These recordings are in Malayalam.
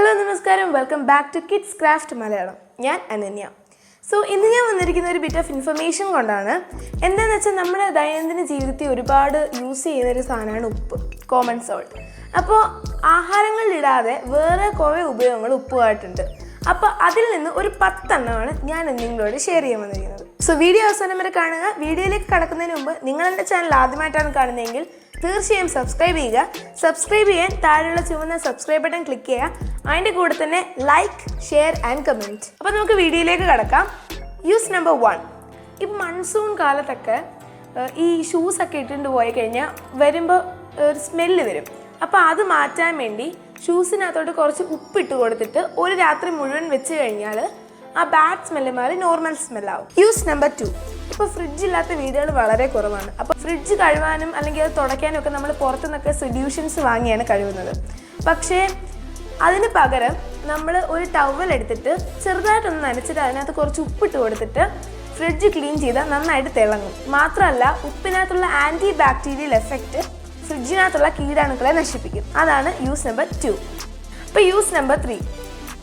Hello, Namaskaram. Welcome back to Kids Craft Malayalam. I am Ananya. So, today I will give a bit of information. We use common salt. So, ആഹാരങ്ങൾ ഇടാതെ വേറെ കുറേ ഉപയോഗങ്ങൾ ഉപ്പുമായിട്ടുണ്ട്. അപ്പോൾ അതിൽ നിന്ന് ഒരു 10 എണ്ണമാണ് ഞാൻ നിങ്ങളോട് ഷെയർ ചെയ്യാൻ വന്നിരിക്കുന്നത്. സോ വീഡിയോ അവസാനം വരെ കാണുക. വീഡിയോയിലേക്ക് കടക്കുന്നതിന് മുമ്പ് നിങ്ങൾ എൻ്റെ ചാനൽ ആദ്യമായിട്ടാണ് കാണുന്നതെങ്കിൽ തീർച്ചയായും സബ്സ്ക്രൈബ് ചെയ്യുക. സബ്സ്ക്രൈബ് ചെയ്യാൻ താഴെയുള്ള ചുവന്ന സബ്സ്ക്രൈബ് ബട്ടൺ ക്ലിക്ക് ചെയ്യുക. അതിൻ്റെ കൂടെ തന്നെ ലൈക്ക്, ഷെയർ ആൻഡ് കമൻറ്റ്. അപ്പോൾ നമുക്ക് വീഡിയോയിലേക്ക് കടക്കാം. Use number 1. ഈ മൺസൂൺ കാലത്തൊക്കെ ഈ ഷൂസൊക്കെ ഇട്ടിട്ട് പോയി കഴിഞ്ഞാൽ വരുമ്പോൾ ഒരു സ്മെല്ല് വരും. അപ്പോൾ അത് മാറ്റാൻ വേണ്ടി ഷൂസിനകത്തോട്ട് കുറച്ച് ഉപ്പിട്ട് കൊടുത്തിട്ട് ഒരു രാത്രി മുഴുവൻ വെച്ച് കഴിഞ്ഞാൽ ആ ബാഡ് സ്മെല്ല് മാറി നോർമൽ സ്മെല്ലാവും. Use number 2. ഇപ്പോൾ ഫ്രിഡ്ജില്ലാത്ത വീടുകൾ വളരെ കുറവാണ്. അപ്പോൾ ഫ്രിഡ്ജ് കഴുകാനും അല്ലെങ്കിൽ അത് തുടയ്ക്കാനും ഒക്കെ നമ്മൾ പുറത്തുനിന്നൊക്കെ സൊല്യൂഷൻസ് വാങ്ങിയാണ് കഴുകുന്നത്. പക്ഷേ അതിന് പകരം നമ്മൾ ഒരു ടവൽ എടുത്തിട്ട് ചെറുതായിട്ടൊന്ന് നനച്ചിട്ട് അതിനകത്ത് കുറച്ച് ഉപ്പിട്ട് കൊടുത്തിട്ട് ഫ്രിഡ്ജ് ക്ലീൻ ചെയ്താൽ നന്നായിട്ട് തിളങ്ങും. മാത്രമല്ല ഉപ്പിനകത്തുള്ള ആൻറ്റി ബാക്ടീരിയൽ എഫക്റ്റ് ഫ്രിഡ്ജിനകത്തുള്ള കീടാണുക്കളെ നശിപ്പിക്കും. അതാണ് യൂസ് നമ്പർ 2. അപ്പോൾ യൂസ് നമ്പർ 3.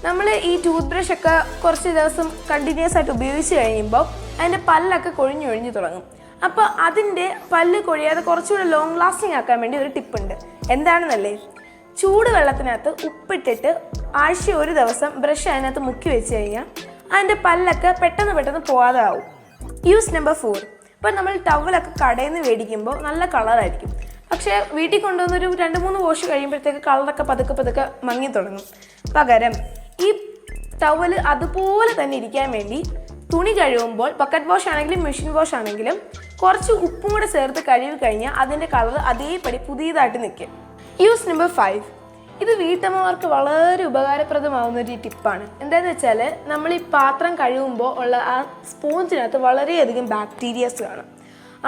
നമ്മൾ ഈ ടൂത്ത് ബ്രഷൊക്കെ കുറച്ച് ദിവസം കണ്ടിന്യൂസ് ആയിട്ട് ഉപയോഗിച്ച് കഴിയുമ്പോൾ അതിൻ്റെ പല്ലൊക്കെ കൊഴിഞ്ഞൊഴിഞ്ഞ് തുടങ്ങും. അപ്പോൾ അതിൻ്റെ പല്ല് കൊഴിയാതെ കുറച്ചുകൂടെ ലോങ് ലാസ്റ്റിംഗ് ആക്കാൻ വേണ്ടി ഒരു ടിപ്പുണ്ട്. എന്താണെന്നല്ലേ, ചൂട് വെള്ളത്തിനകത്ത് ഉപ്പിട്ടിട്ട് ആഴ്ച ഒരു ദിവസം ബ്രഷ് അതിനകത്ത് മുക്കി വെച്ച് കഴിഞ്ഞാൽ അതിൻ്റെ പല്ലൊക്കെ പെട്ടെന്ന് പോകാതെ ആവും. Use number 4. ഇപ്പോൾ നമ്മൾ ടവലൊക്കെ കടയിൽ നിന്ന് മേടിക്കുമ്പോൾ നല്ല കളറായിരിക്കും. പക്ഷേ വീട്ടിൽ കൊണ്ടുവന്നൊരു 2-3 വാഷ് കഴിയുമ്പോഴത്തേക്ക് കളറൊക്കെ പതുക്കെ മങ്ങി തുടങ്ങും. പകരം ഈ ടവല് അതുപോലെ തന്നെ ഇരിക്കാൻ വേണ്ടി തുണി കഴുകുമ്പോൾ ബക്കറ്റ് വാഷ് ആണെങ്കിലും മെഷീൻ വാഷ് ആണെങ്കിലും കുറച്ച് ഉപ്പും കൂടെ ചേർത്ത് കഴുകി കഴിഞ്ഞാൽ അതിൻ്റെ കളർ അതേപടി പുതിയതായിട്ട് നിൽക്കും. Use number 5. ഇത് വീട്ടമ്മമാർക്ക് വളരെ ഉപകാരപ്രദമാവുന്ന ഒരു ടിപ്പാണ്. എന്താണെന്ന് വെച്ചാൽ നമ്മൾ ഈ പാത്രം കഴുകുമ്പോൾ ഉള്ള ആ സ്പോഞ്ചിനകത്ത് വളരെയധികം ബാക്ടീരിയസ് കാണും.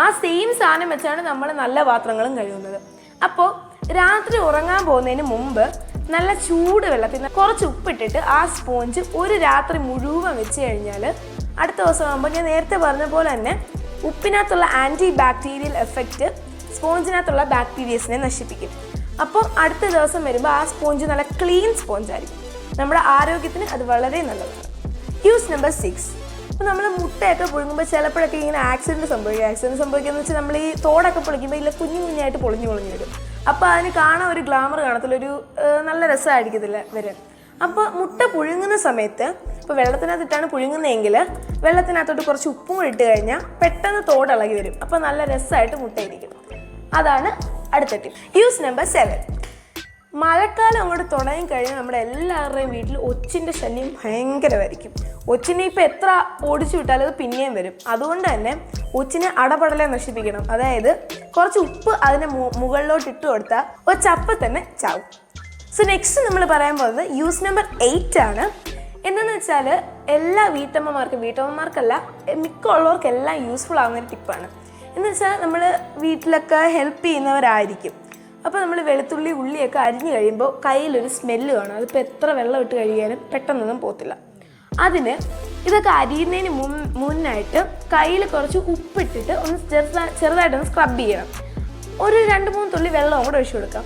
ആ സെയിം സാധനം വെച്ചാണ് നമ്മൾ നല്ല പാത്രങ്ങളും കഴുകുന്നത്. അപ്പോൾ രാത്രി ഉറങ്ങാൻ പോകുന്നതിന് മുമ്പ് നല്ല ചൂട് വെള്ളത്തിൽ കുറച്ച് ഉപ്പിട്ടിട്ട് ആ സ്പോഞ്ച് ഒരു രാത്രി മുഴുവൻ വെച്ച് കഴിഞ്ഞാൽ അടുത്ത ദിവസം ആകുമ്പോൾ ഞാൻ നേരത്തെ പറഞ്ഞ പോലെ തന്നെ ഉപ്പിനകത്തുള്ള ആൻറ്റി ബാക്ടീരിയൽ എഫക്റ്റ് സ്പോഞ്ചിനകത്തുള്ള ബാക്ടീരിയസിനെ നശിപ്പിക്കും. അപ്പോൾ അടുത്ത ദിവസം വരുമ്പോൾ ആ സ്പോഞ്ച് നല്ല ക്ലീൻ സ്പോഞ്ചായിരിക്കും. നമ്മുടെ ആരോഗ്യത്തിന് അത് വളരെ നല്ലതാണ്. Use number 6. അപ്പോൾ നമ്മൾ മുട്ടയൊക്കെ പുഴുങ്ങുമ്പോൾ ചിലപ്പോഴൊക്കെ ഇങ്ങനെ ആക്സിഡൻറ്റ് സംഭവിക്കുകയെന്ന് വെച്ചാൽ നമ്മൾ ഈ തോടൊക്കെ പൊളിക്കുമ്പോൾ ഇല്ല കുഞ്ഞായിട്ട് പൊളിഞ്ഞു വരും. അപ്പോൾ അതിന് കാണാൻ ഒരു ഗ്ലാമർ കാണത്തില്ല, ഒരു നല്ല രസമായിരിക്കത്തില്ല വരാൻ. അപ്പോൾ മുട്ട പുഴുങ്ങുന്ന സമയത്ത് ഇപ്പോൾ വെള്ളത്തിനകത്തിട്ടാണ് പുഴുങ്ങുന്നതെങ്കിൽ വെള്ളത്തിനകത്തോട്ട് കുറച്ച് ഉപ്പും കൂടി ഇട്ട് കഴിഞ്ഞാൽ പെട്ടെന്ന് തോടിളകി വരും. അപ്പോൾ നല്ല രസമായിട്ട് മുട്ടയിരിക്കും. അതാണ് അടുത്ത ടിപ്പ്. Use number 7. മഴക്കാലം അങ്ങോട്ട് തുടങ്ങി കഴിഞ്ഞാൽ നമ്മുടെ എല്ലാവരുടെയും വീട്ടിൽ ഒച്ചിൻ്റെ ശല്യം ഭയങ്കരമായിരിക്കും. ഒച്ചിനെ ഇപ്പോൾ എത്ര ഓടിച്ചു വിട്ടാലും അത് പിന്നെയും വരും. അതുകൊണ്ട് തന്നെ ഒച്ചിനെ അടപടലെ നശിപ്പിക്കണം. അതായത് കുറച്ച് ഉപ്പ് അതിന് മുകളിലോട്ട് ഇട്ട് കൊടുത്താൽ ഒച്ചപ്പം തന്നെ ചാവും. സോ നെക്സ്റ്റ് നമ്മൾ പറയാൻ പോകുന്നത് യൂസ് നമ്പർ 8 ആണ്. എന്താണെന്ന് വെച്ചാൽ എല്ലാ വീട്ടമ്മമാർക്കല്ല മിക്ക ഉള്ളവർക്കെല്ലാം യൂസ്ഫുൾ ആകുന്ന ഒരു ടിപ്പാണ്. എന്ന് വെച്ചാൽ നമ്മൾ വീട്ടിലൊക്കെ ഹെൽപ്പ് ചെയ്യുന്നവരായിരിക്കും. അപ്പോൾ നമ്മൾ വെളുത്തുള്ളി ഉള്ളിയൊക്കെ അരിഞ്ഞു കഴിയുമ്പോൾ കയ്യിലൊരു സ്മെല്ല് കാണും. അതിപ്പോൾ എത്ര വെള്ളം ഇട്ട് കഴിയാനും പെട്ടെന്നൊന്നും പോകത്തില്ല. അതിന് ഇതൊക്കെ അരിയുന്നതിന് മുന്നായിട്ട് കയ്യിൽ കുറച്ച് ഉപ്പിട്ടിട്ട് ഒന്ന് ചെറുതായിട്ടൊന്ന് സ്ക്രബ് ചെയ്യണം. ഒരു 2-3 തുള്ളി വെള്ളം കൂടെ ഒഴിച്ചു കൊടുക്കാം.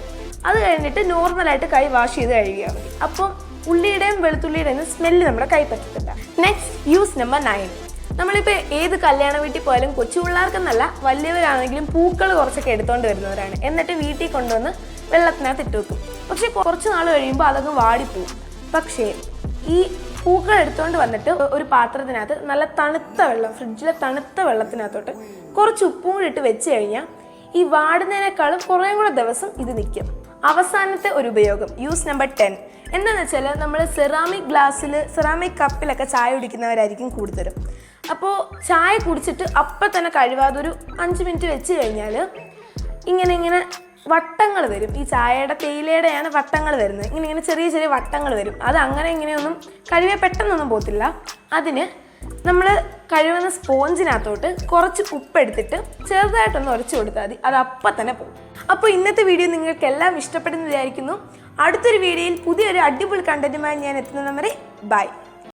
അത് കഴിഞ്ഞിട്ട് നോർമലായിട്ട് കൈ വാഷ് ചെയ്ത് കഴുകിയാൽ മതി. അപ്പം ഉള്ളിയുടെയും വെളുത്തുള്ളിയുടെയും സ്മെല്ല് നമ്മുടെ കൈ പറ്റത്തില്ല. Next use number 9. നമ്മളിപ്പോൾ ഏത് കല്യാണ വീട്ടിൽ പോയാലും കൊച്ചു പിള്ളേർക്കെന്നല്ല വലിയവരാണെങ്കിലും പൂക്കൾ കുറച്ചൊക്കെ എടുത്തുകൊണ്ട് വരുന്നവരാണ്. എന്നിട്ട് വീട്ടിൽ കൊണ്ടുവന്ന് വെള്ളത്തിനകത്ത് ഇട്ട് വെക്കും. പക്ഷേ കുറച്ച് നാൾ കഴിയുമ്പോൾ അതൊക്കെ വാടിപ്പോവും. പക്ഷേ ഈ പൂക്കൾ എടുത്തുകൊണ്ട് വന്നിട്ട് ഒരു പാത്രത്തിനകത്ത് നല്ല തണുത്ത വെള്ളം, ഫ്രിഡ്ജിലെ തണുത്ത വെള്ളത്തിനകത്തോട്ട് കുറച്ച് ഉപ്പും കൂടി ഇട്ട് വെച്ച് കഴിഞ്ഞാൽ ഈ വാടുന്നതിനേക്കാളും കുറേ കൂടെ ദിവസം ഇത് നിൽക്കും. അവസാനത്തെ ഒരു ഉപയോഗം യൂസ് നമ്പർ 10. എന്താണെന്ന് വെച്ചാൽ നമ്മൾ സെറാമിക് കപ്പിലൊക്കെ ചായ കുടിക്കുന്നവരായിരിക്കും കൂടുതലും. അപ്പോൾ ചായ കുടിച്ചിട്ട് അപ്പം തന്നെ കഴിവാതെ ഒരു 5 മിനിറ്റ് വെച്ച് കഴിഞ്ഞാൽ ഇങ്ങനെ വട്ടങ്ങൾ വരും. ഈ ചായയുടെ തേയിലയുടെയാണ് വട്ടങ്ങൾ വരുന്നത്. ഇങ്ങനെ ചെറിയ വട്ടങ്ങൾ വരും. അത് ഇങ്ങനെയൊന്നും കഴിവേ പെട്ടെന്നൊന്നും പോകത്തില്ല. അതിന് നമ്മൾ കഴുകുന്ന സ്പോഞ്ചിനകത്തോട്ട് കുറച്ച് ഉപ്പെടുത്തിട്ട് ചെറുതായിട്ടൊന്ന് ഉരച്ചു കൊടുത്താൽ മതി. അത് അപ്പം തന്നെ പോകും. അപ്പോൾ ഇന്നത്തെ വീഡിയോ നിങ്ങൾക്ക് എല്ലാം ഇഷ്ടപ്പെടുന്ന വിചാരിക്കുന്നു. അടുത്തൊരു വീഡിയോയിൽ പുതിയൊരു അടിപൊളി കണ്ടന്റുമായി ഞാൻ എത്തുന്നവരെ ബൈ.